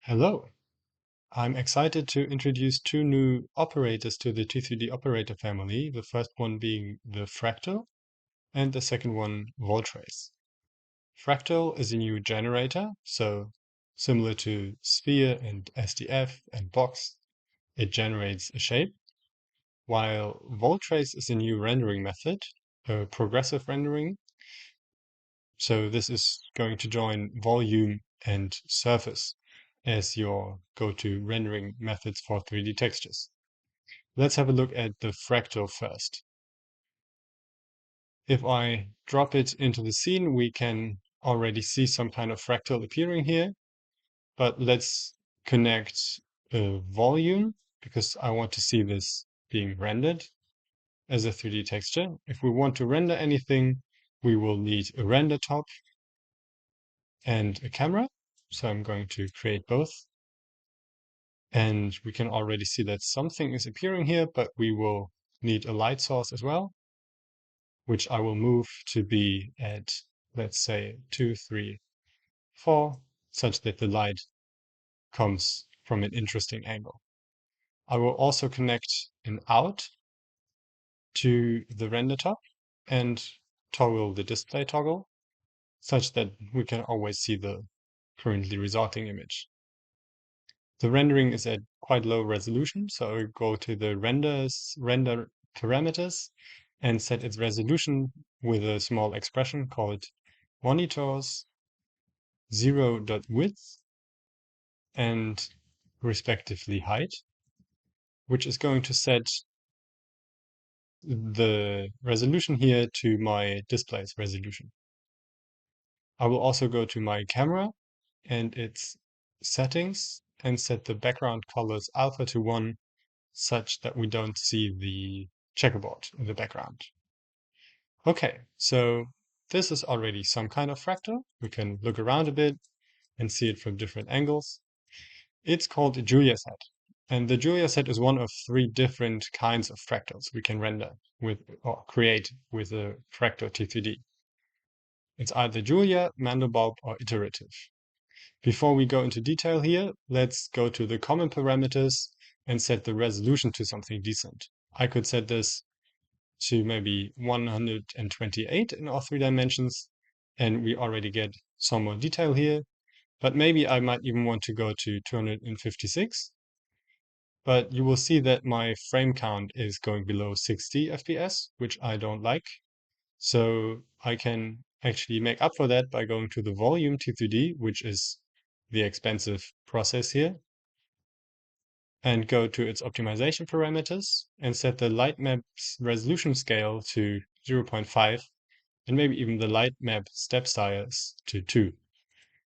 Hello, I'm excited to introduce two new operators to the T3D operator family, the first one being the fractal and the second one Voltrace. Fractal is a new generator, so similar to sphere and SDF and box, it generates a shape, while Voltrace is a new rendering method, a progressive rendering. So this is going to join volume and surface as your go-to rendering methods for 3D textures. Let's have a look at the fractal first. If I drop it into the scene, we can already see some kind of fractal appearing here, but let's connect a volume because I want to see this being rendered as a 3D texture. If we want to render anything, we will need a render top and a camera. So I'm going to create both. And we can already see that something is appearing here, but we will need a light source as well, which I will move to be at, let's say, 2, 3, 4, such that the light comes from an interesting angle. I will also connect an out to the render top and toggle the display toggle, such that we can always see the currently resulting image. The rendering is at quite low resolution, so I go to the render parameters and set its resolution with a small expression called monitors 0.width and respectively height, which is going to set the resolution here to my display's resolution. I will also go to my camera and its settings and set the background colors alpha to 1 such that we don't see the checkerboard in the background. Okay, so this is already some kind of fractal. We can look around a bit and see it from different angles. It's called a Julia set. And the Julia set is one of 3 different kinds of fractals we can render with or create with a fractal T3D. It's either Julia, Mandelbulb, or Iterative. Before we go into detail here, let's go to the common parameters and set the resolution to something decent. I could set this to maybe 128 in all 3 dimensions, and we already get some more detail here. But maybe I might even want to go to 256. But you will see that my frame count is going below 60 FPS, which I don't like. So I can actually make up for that by going to the volume T3D, which is the expensive process here, and go to its optimization parameters and set the light map's resolution scale to 0.5 and maybe even the light map step size to 2.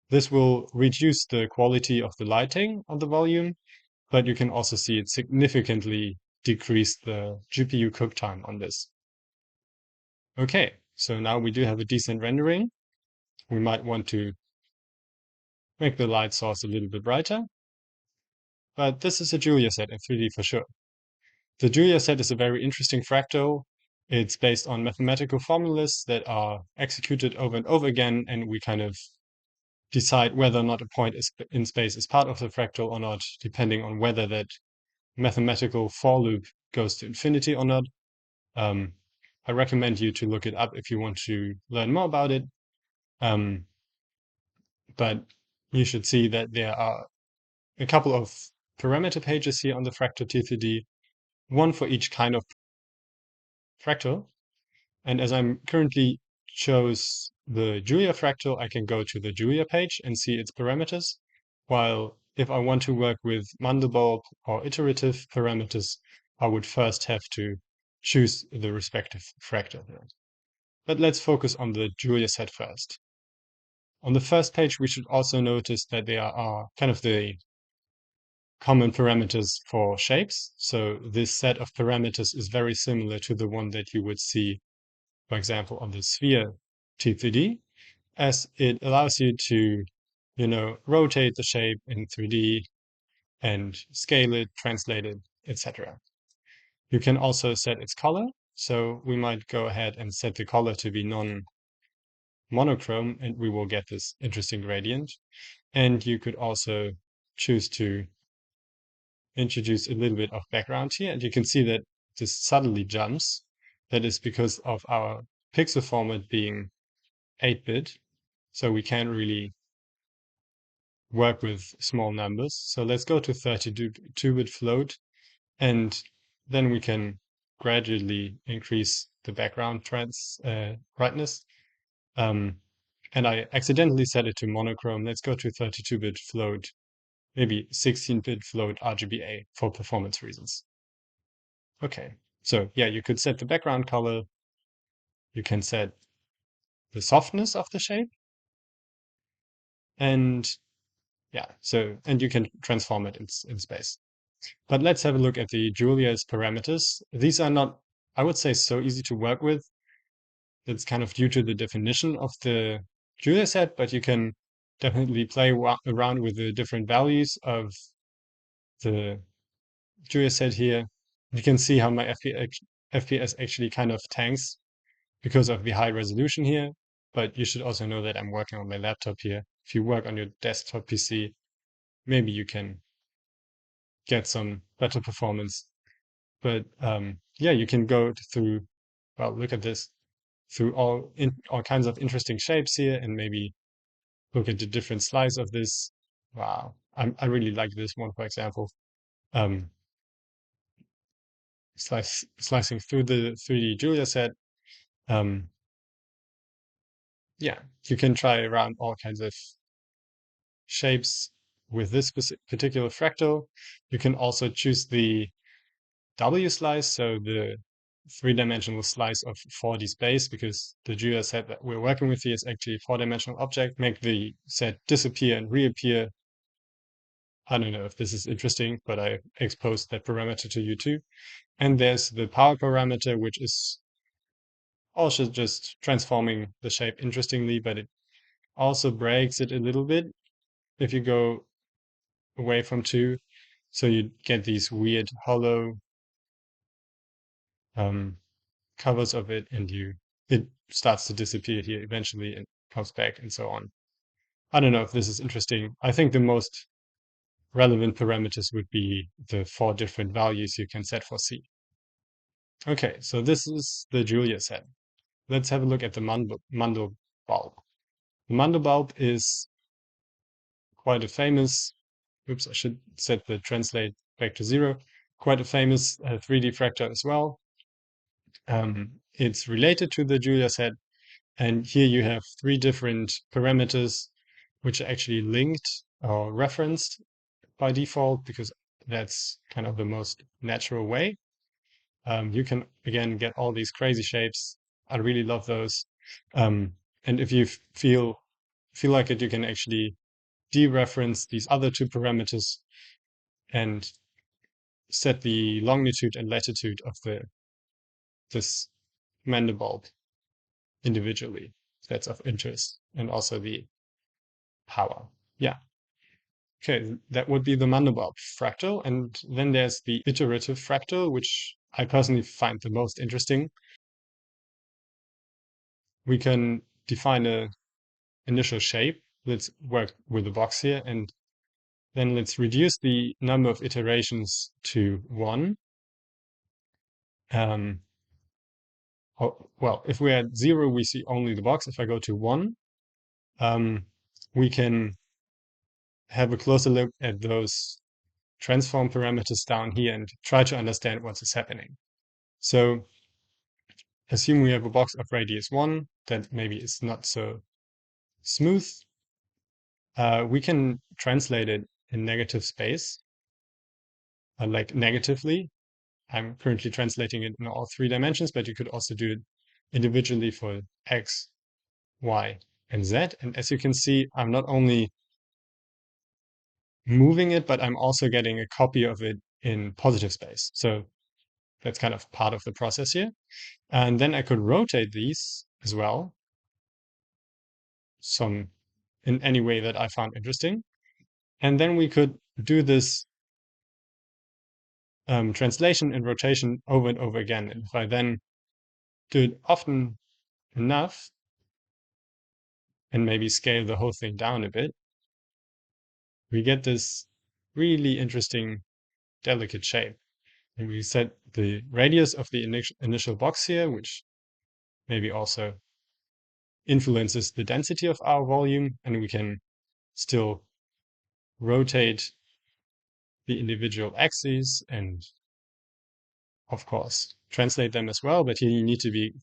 This will reduce the quality of the lighting of the volume, but you can also see it significantly decreased the GPU cook time on this. Okay, so now we do have a decent rendering. We might want to make the light source a little bit brighter, but this is a Julia set in 3D for sure. The Julia set is a very interesting fractal. It's based on mathematical formulas that are executed over and over again, and we kind of decide whether or not a point in space is part of the fractal or not, depending on whether that mathematical for loop goes to infinity or not. I recommend you to look it up if you want to learn more about it. But you should see that there are a couple of parameter pages here on the fractal T3D, one for each kind of fractal. And as I'm currently chose the Julia fractal, I can go to the Julia page and see its parameters. While if I want to work with Mandelbulb or iterative parameters, I would first have to choose the respective fractal. But let's focus on the Julia set first. On the first page, we should also notice that there are kind of the common parameters for shapes. So this set of parameters is very similar to the one that you would see, for example, on the sphere T3D, as it allows you to, rotate the shape in 3D and scale it, translate it, etc. You can also set its color. So we might go ahead and set the color to be non-monochrome, and we will get this interesting gradient. And you could also choose to introduce a little bit of background here, and you can see that this suddenly jumps. That is because of our pixel format being 8-bit, so we can't really work with small numbers. So let's go to 32-bit float, and then we can gradually increase the background brightness. And I accidentally set it to monochrome. Let's go to 32-bit float, maybe 16-bit float RGBA for performance reasons. Okay, so yeah, you could set the background color. You can set the softness of the shape. And yeah, and you can transform it in space. But let's have a look at the Julia's parameters. These are not, I would say, so easy to work with. That's kind of due to the definition of the Julia set, but you can definitely play around with the different values of the Julia set here. You can see how my FPS actually kind of tanks because of the high resolution here. But you should also know that I'm working on my laptop here. If you work on your desktop PC, maybe you can get some better performance. But yeah, you can go through, well, look at this, through all kinds of interesting shapes here, and maybe look at the different slices of this. Wow, I really like this one, for example. Um, slicing through the 3D Julia set. Um, yeah, you can try around all kinds of shapes with this particular fractal. You can also choose the W slice, so the three-dimensional slice of 4D space, because the Julia set that we're working with here is actually a four-dimensional object. Make the set disappear and reappear. I don't know if this is interesting, but I exposed that parameter to you too. And there's the power parameter, which is also just transforming the shape interestingly, but it also breaks it a little bit if you go away from 2. So you get these weird hollow covers of it, and it starts to disappear here eventually and comes back and so on. I don't know if this is interesting. I think the most relevant parameters would be the 4 different values you can set for C. Okay, so this is the Julia set. Let's have a look at the Mandelbulb. The Mandelbulb is quite a famous, oops, I should set the translate back to 0, quite a famous 3D fractal as well. It's related to the Julia set, and here you have 3 different parameters which are actually linked or referenced by default, because that's kind of the most natural way. You can, again, get all these crazy shapes. I really love those. And if you feel like it, you can actually dereference these other 2 parameters and set the longitude and latitude of this Mandelbulb individually. That's of interest, and also the power. Yeah. Okay, that would be the Mandelbulb fractal. And then there's the iterative fractal, which I personally find the most interesting. We can define a initial shape. Let's work with the box here, and then let's reduce the number of iterations to 1. Well, if we're at 0, we see only the box. If I go to 1, we can have a closer look at those transform parameters down here and try to understand what is happening. So assume we have a box of radius 1 that maybe is not so smooth. We can translate it in negative space, like negatively. I'm currently translating it in all 3 dimensions, but you could also do it individually for X, Y, and Z. And as you can see, I'm not only moving it, but I'm also getting a copy of it in positive space. So that's kind of part of the process here. And then I could rotate these as well, in any way that I found interesting. And then we could do this translation and rotation over and over again. And if I then do it often enough and maybe scale the whole thing down a bit, we get this really interesting, delicate shape. And we set the radius of the initial box here, which maybe also influences the density of our volume, and we can still rotate the individual axes and, of course, translate them as well. But here you need to be,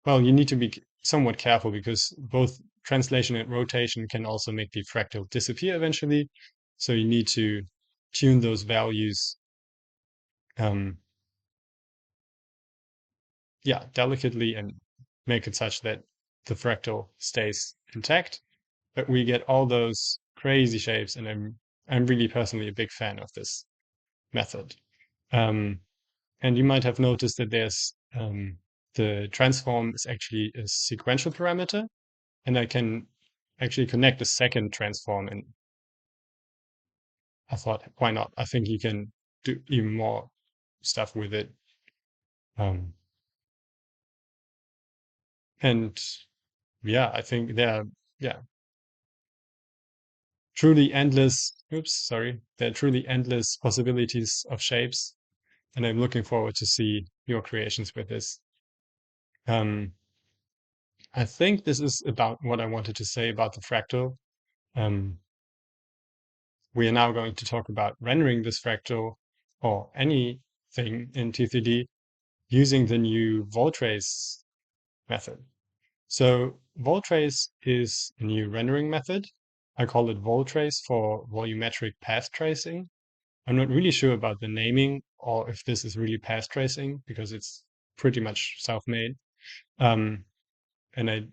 well, you need to be somewhat careful because both translation and rotation can also make the fractal disappear eventually. So you need to tune those values, delicately and make it such that the fractal stays intact. But we get all those crazy shapes, and I'm really personally a big fan of this method. And you might have noticed that there's the transform is actually a sequential parameter, and I can actually connect a second transform. And I thought, why not? I think you can do even more stuff with it. And yeah, I think there are truly endless. Oops, sorry. There are truly endless possibilities of shapes, and I'm looking forward to see your creations with this. I think this is about what I wanted to say about the fractal. We are now going to talk about rendering this fractal or anything in T3D using the new Voltrace method. So Voltrace is a new rendering method. I call it Voltrace for volumetric path tracing. I'm not really sure about the naming or if this is really path tracing because it's pretty much self-made. And I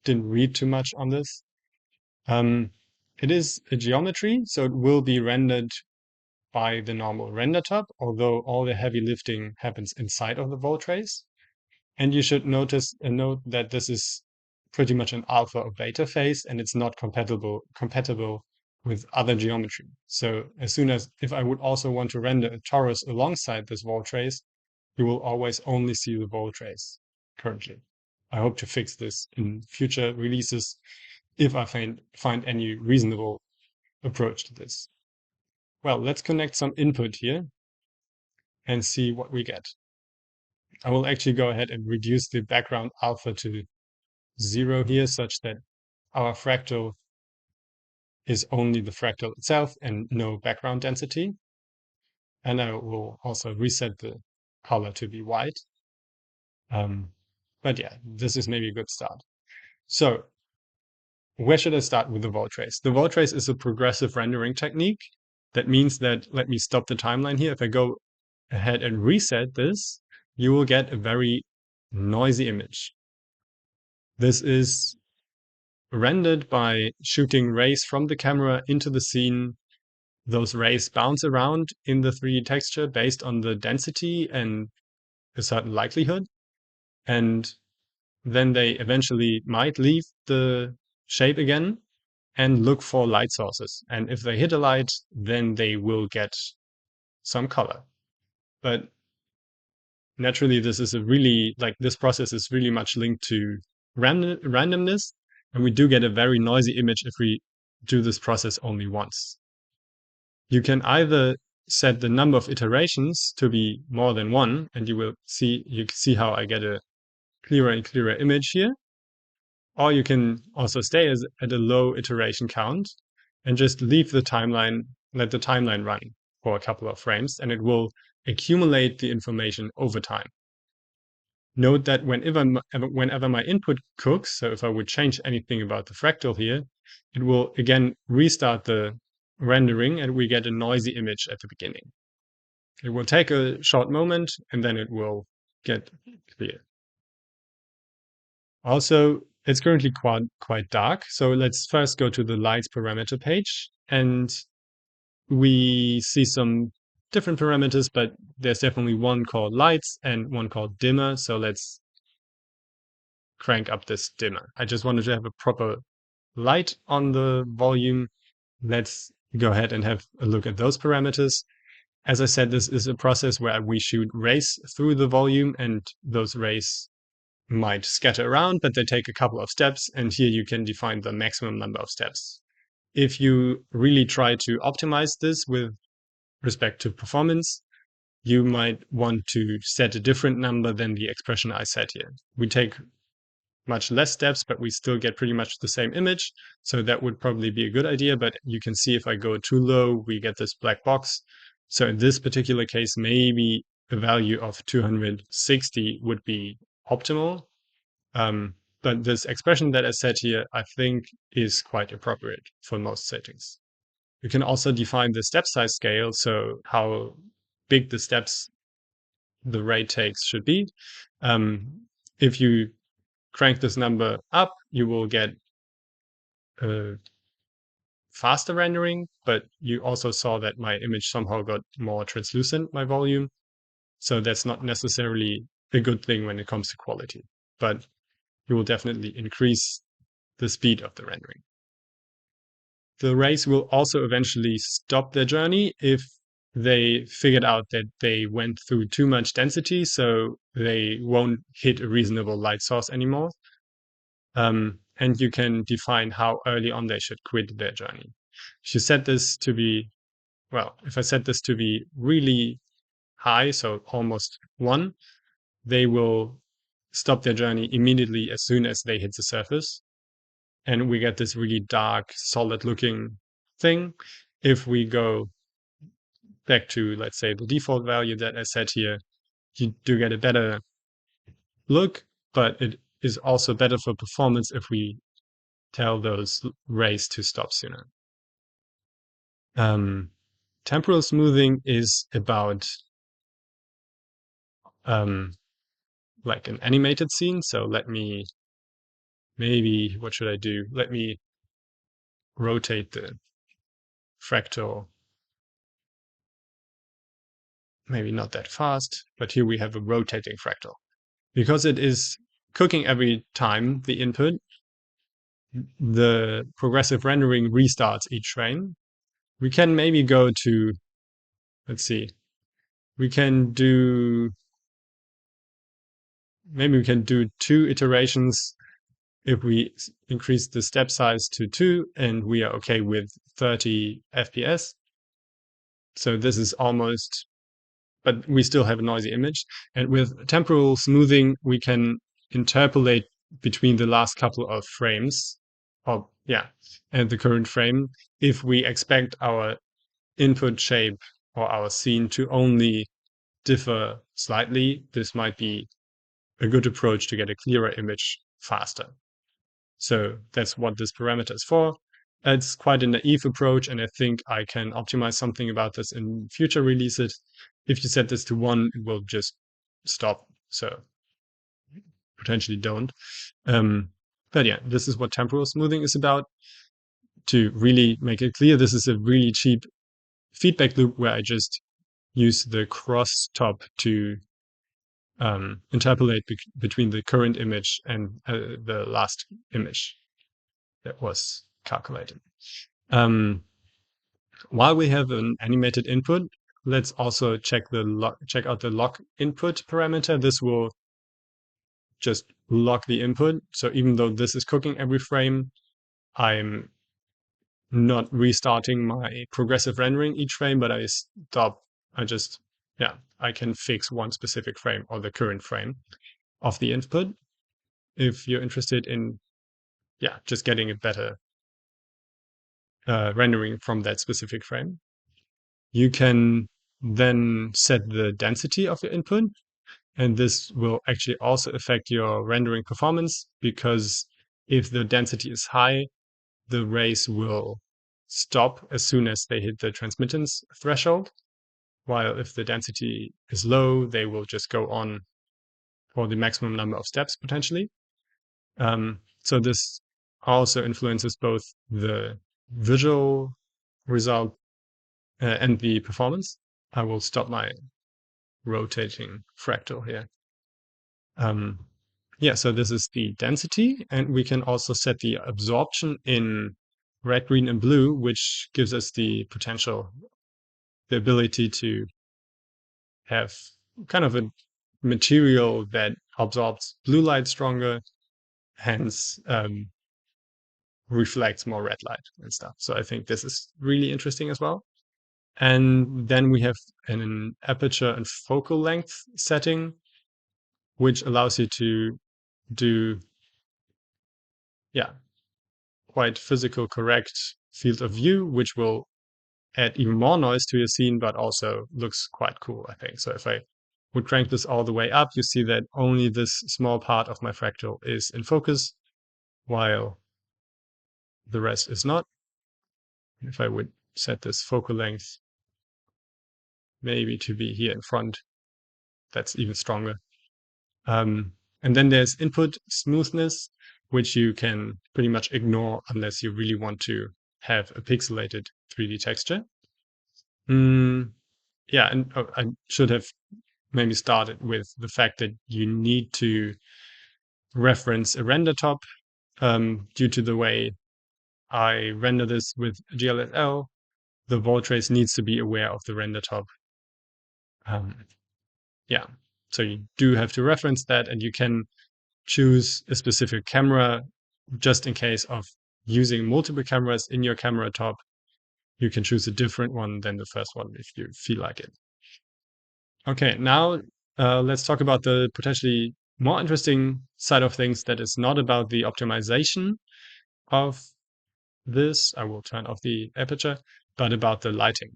didn't read too much on this. It is a geometry, so it will be rendered by the normal render top, although all the heavy lifting happens inside of the Voltrace. And you should note that this is pretty much an alpha or beta phase, and it's not compatible with other geometry. So as soon as if I would also want to render a torus alongside this Voltrace, you will always only see the Voltrace currently. I hope to fix this in future releases if I find any reasonable approach to this. Well, let's connect some input here and see what we get. I will actually go ahead and reduce the background alpha to 0 here, such that our fractal is only the fractal itself and no background density. And I will also reset the color to be white. But yeah, this is maybe a good start. So where should I start with the Voltrace? The Voltrace is a progressive rendering technique. That means that, let me stop the timeline here. If I go ahead and reset this, you will get a very noisy image. This is rendered by shooting rays from the camera into the scene. Those rays bounce around in the 3D texture based on the density and a certain likelihood. And then they eventually might leave the shape again and look for light sources. And if they hit a light, then they will get some color. But naturally, this is this process is really much linked to randomness. And we do get a very noisy image if we do this process only once. You can either set the number of iterations to be more than one, and you can see how I get a clearer and clearer image here. Or you can also stay at a low iteration count and just let the timeline run for a couple of frames, and it will accumulate the information over time. Note that whenever my input cooks, so if I would change anything about the fractal here, it will again restart the rendering and we get a noisy image at the beginning. It will take a short moment and then it will get clear. Also, it's currently quite dark, so let's first go to the lights parameter page, and we see some different parameters, but there's definitely one called lights and one called dimmer, so let's crank up this dimmer. I just wanted to have a proper light on the volume. Let's go ahead and have a look at those parameters. As I said, this is a process where we shoot rays through the volume, and those rays might scatter around, but they take a couple of steps, and here you can define the maximum number of steps. If you really try to optimize this with respect to performance, you might want to set a different number than the expression I set here. We take much less steps, but we still get pretty much the same image. So that would probably be a good idea. But you can see if I go too low, we get this black box. So in this particular case, maybe a value of 260 would be optimal. But this expression that I set here, I think is quite appropriate for most settings. You can also define the step size scale, so how big the steps the ray takes should be. If you crank this number up, you will get a faster rendering, but you also saw that my image somehow got more translucent, my volume. So that's not necessarily a good thing when it comes to quality, but you will definitely increase the speed of the rendering. The rays will also eventually stop their journey if they figured out that they went through too much density, so they won't hit a reasonable light source anymore. And you can define how early on they should quit their journey. If you set this to be, well, if I set this to be really high, so almost 1, they will stop their journey immediately as soon as they hit the surface. And we get this really dark, solid looking thing. If we go back to, let's say, the default value that I set here, you do get a better look, but it is also better for performance if we tell those rays to stop sooner. Temporal smoothing is about like an animated scene. So let me, maybe, what should I do? Let me rotate the fractal. Maybe not that fast, but here we have a rotating fractal. Because it is cooking every time the input, the progressive rendering restarts each frame. We can maybe go to, let's see, we can do, maybe we can do 2 iterations if we increase the step size to 2 and we are okay with 30 FPS. So this is almost, but we still have a noisy image. And with temporal smoothing, we can interpolate between the last couple of frames, and the current frame, if we expect our input shape or our scene to only differ slightly. This might be a good approach to get a clearer image faster. So that's what this parameter is for. It's quite a naive approach, and I think I can optimize something about this in future releases. If you set this to 1, it will just stop. So potentially don't. But yeah, this is what temporal smoothing is about. To really make it clear, this is a really cheap feedback loop where I just use the cross-top to interpolate between the current image and the last image that was calculated. While we have an animated input, let's also check out the lock input parameter. This will just lock the input. So even though this is cooking every frame, I'm not restarting my progressive rendering each frame, but I can fix one specific frame or the current frame of the input. If you're interested in, just getting a better rendering from that specific frame. You can then set the density of your input, and this will actually also affect your rendering performance, because if the density is high, the rays will stop as soon as they hit the transmittance threshold, while if the density is low, they will just go on for the maximum number of steps potentially. So this also influences both the visual result and the performance. I will stop my rotating fractal here. So this is the density, and we can also set the absorption in red, green, and blue, which gives us the ability to have kind of a material that absorbs blue light stronger, hence reflects more red light and stuff. So I think this is really interesting as well. And then we have an aperture and focal length setting, which allows you to do, quite physical correct field of view, which will add even more noise to your scene, but also looks quite cool, I think. So if I would crank this all the way up, you see that only this small part of my fractal is in focus, while the rest is not. If I would set this focal length maybe to be here in front, that's even stronger. And then there's input smoothness, which you can pretty much ignore unless you really want to have a pixelated 3D texture. Yeah, and I should have maybe started with the fact that you need to reference a render top. Due to the way I render this with GLSL, the Voltrace needs to be aware of the render top. Yeah, so you do have to reference that, and you can choose a specific camera just in case of using multiple cameras in your camera top. You can choose a different one than the first one if you feel like it. Okay, now let's talk about the potentially more interesting side of things that is not about the optimization of this. I will turn off the aperture, but about the lighting.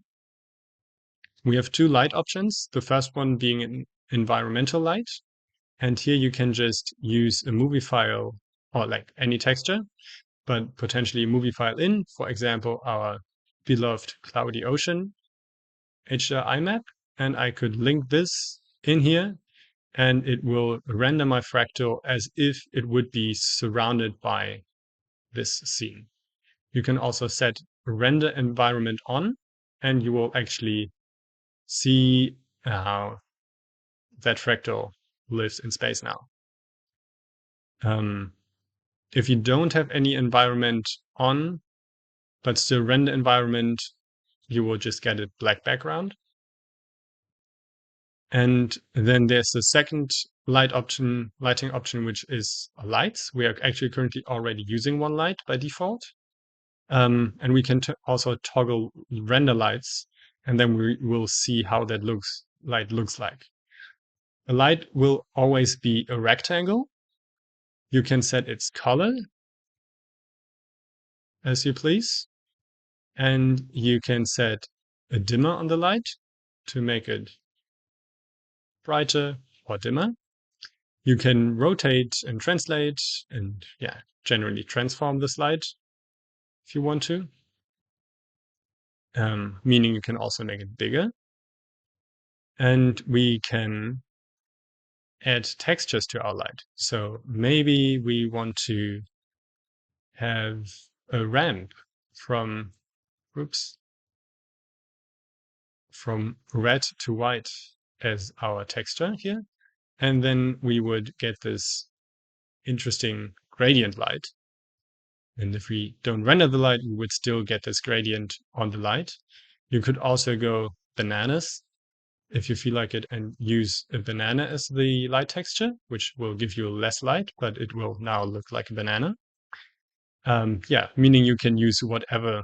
We have two light options. The first one being an environmental light. And here you can just use a movie file or like any texture, but potentially a movie file in, for example, our beloved cloudy ocean HDRI map. And I could link this in here, and it will render my fractal as if it would be surrounded by this scene. You can also set render environment on, and you will actually see how that fractal lives in space now. If you don't have any environment on, but still render environment, you will just get a black background. And then there's the second lighting option, which is lights. We are actually currently already using one light by default. And we can also toggle render lights, and then we will see how that looks like. A light will always be a rectangle. You can set its color as you please. And you can set a dimmer on the light to make it brighter or dimmer. You can rotate and translate and generally transform this light if you want to. Meaning you can also make it bigger. And we can add textures to our light. So maybe we want to have a ramp from red to white as our texture here. And then we would get this interesting gradient light. And if we don't render the light, we would still get this gradient on the light. You could also go bananas if you feel like it and use a banana as the light texture, which will give you less light, but it will now look like a banana. Meaning you can use whatever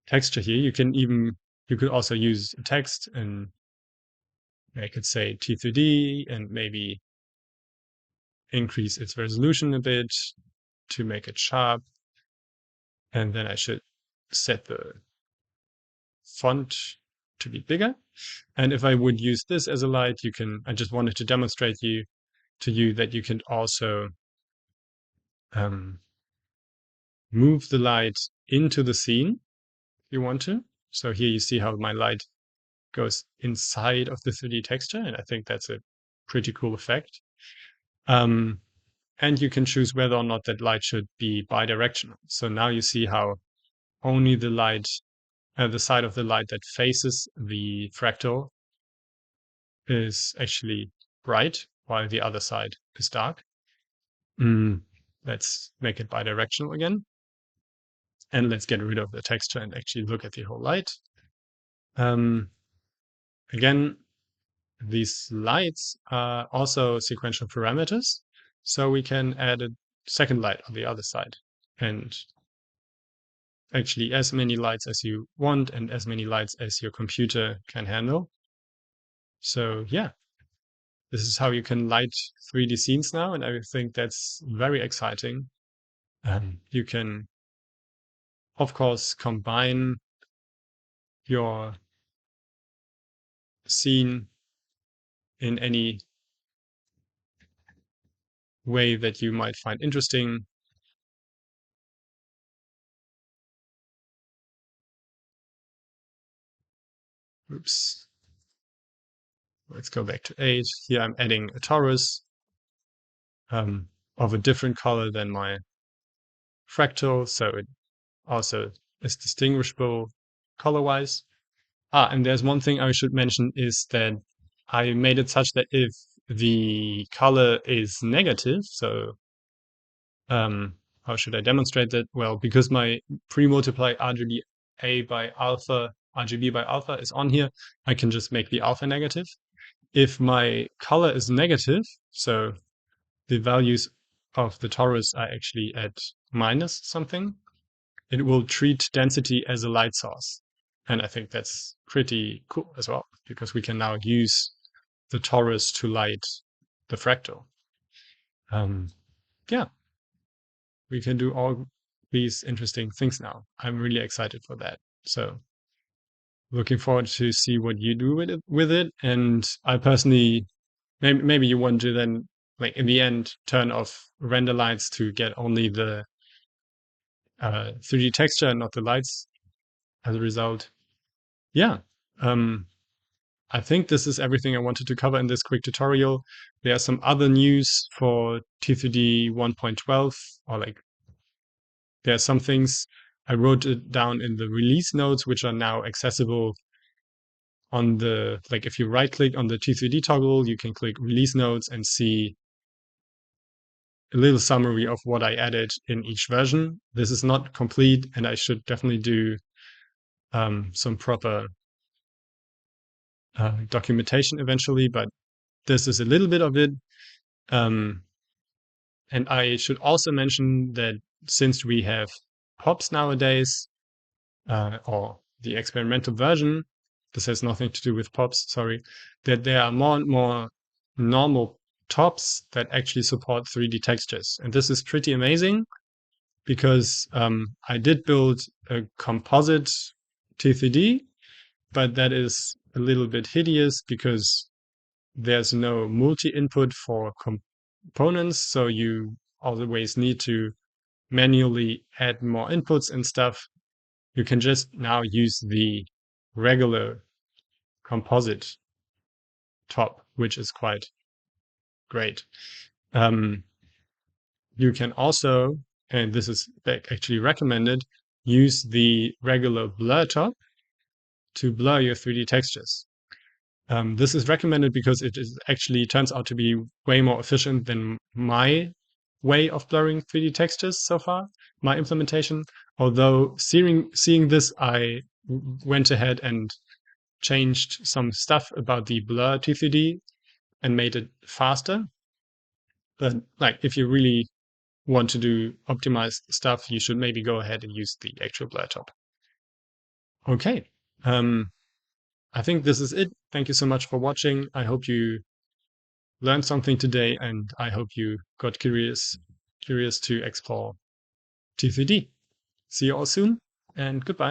texture here. You could also use text, and I could say T3D and maybe increase its resolution a bit to make it sharp. And then I should set the font to be bigger. And if I would use this as a light, I just wanted to demonstrate to you that you can also move the light into the scene if you want to. So here you see how my light goes inside of the 3D texture, and I think that's a pretty cool effect. And you can choose whether or not that light should be bidirectional. So now you see how only the light, the side of the light that faces the fractal is actually bright, while the other side is dark. Let's make it bidirectional again. And let's get rid of the texture and actually look at the whole light. Again, these lights are also sequential parameters. So we can add a second light on the other side. And actually as many lights as you want and as many lights as your computer can handle. So yeah, this is how you can light 3D scenes now, and I think that's very exciting. You can, of course, combine your scene in any way that you might find interesting. Oops. Let's go back to 8. Here I'm adding a torus of a different color than my fractal, so it also is distinguishable color-wise. And there's one thing I should mention is that I made it such that if the color is negative, so how should I demonstrate that? Well, because my pre-multiply RGB by alpha is on here, I can just make the alpha negative. If my color is negative, so the values of the torus are actually at minus something, it will treat density as a light source. And I think that's pretty cool as well, because we can now use the torus to light the fractal. Yeah, we can do all these interesting things now. I'm really excited for that. So looking forward to see what you do with it. And I personally, maybe you want to then, like in the end, turn off render lights to get only the 3D texture and not the lights as a result. Yeah. I think this is everything I wanted to cover in this quick tutorial. There are some other news for T3D 1.12, or like there are some things I wrote it down in the release notes, which are now accessible on the, like if you right click on the T3D toggle, you can click release notes and see a little summary of what I added in each version. This is not complete, and I should definitely do some proper documentation eventually, but this is a little bit of it. And I should also mention that since we have POPs nowadays, or the experimental version, this has nothing to do with POPs, sorry, that there are more and more normal tops that actually support 3D textures. And this is pretty amazing because I did build a composite T3D, but that is a little bit hideous because there's no multi-input for components, so you always need to manually add more inputs and stuff. You can just now use the regular composite top, which is quite great. You can also, and this is actually recommended, use the regular blur top to blur your 3D textures. This is recommended because it is actually turns out to be way more efficient than my way of blurring 3D textures so far, my implementation. Although seeing this, I went ahead and changed some stuff about the blur T3D and made it faster. But like, if you really want to do optimized stuff, you should maybe go ahead and use the actual blur top. Okay. I think this is it. Thank you so much for watching. I hope you learned something today, and I hope you got curious to explore T3D. See you all soon, and goodbye.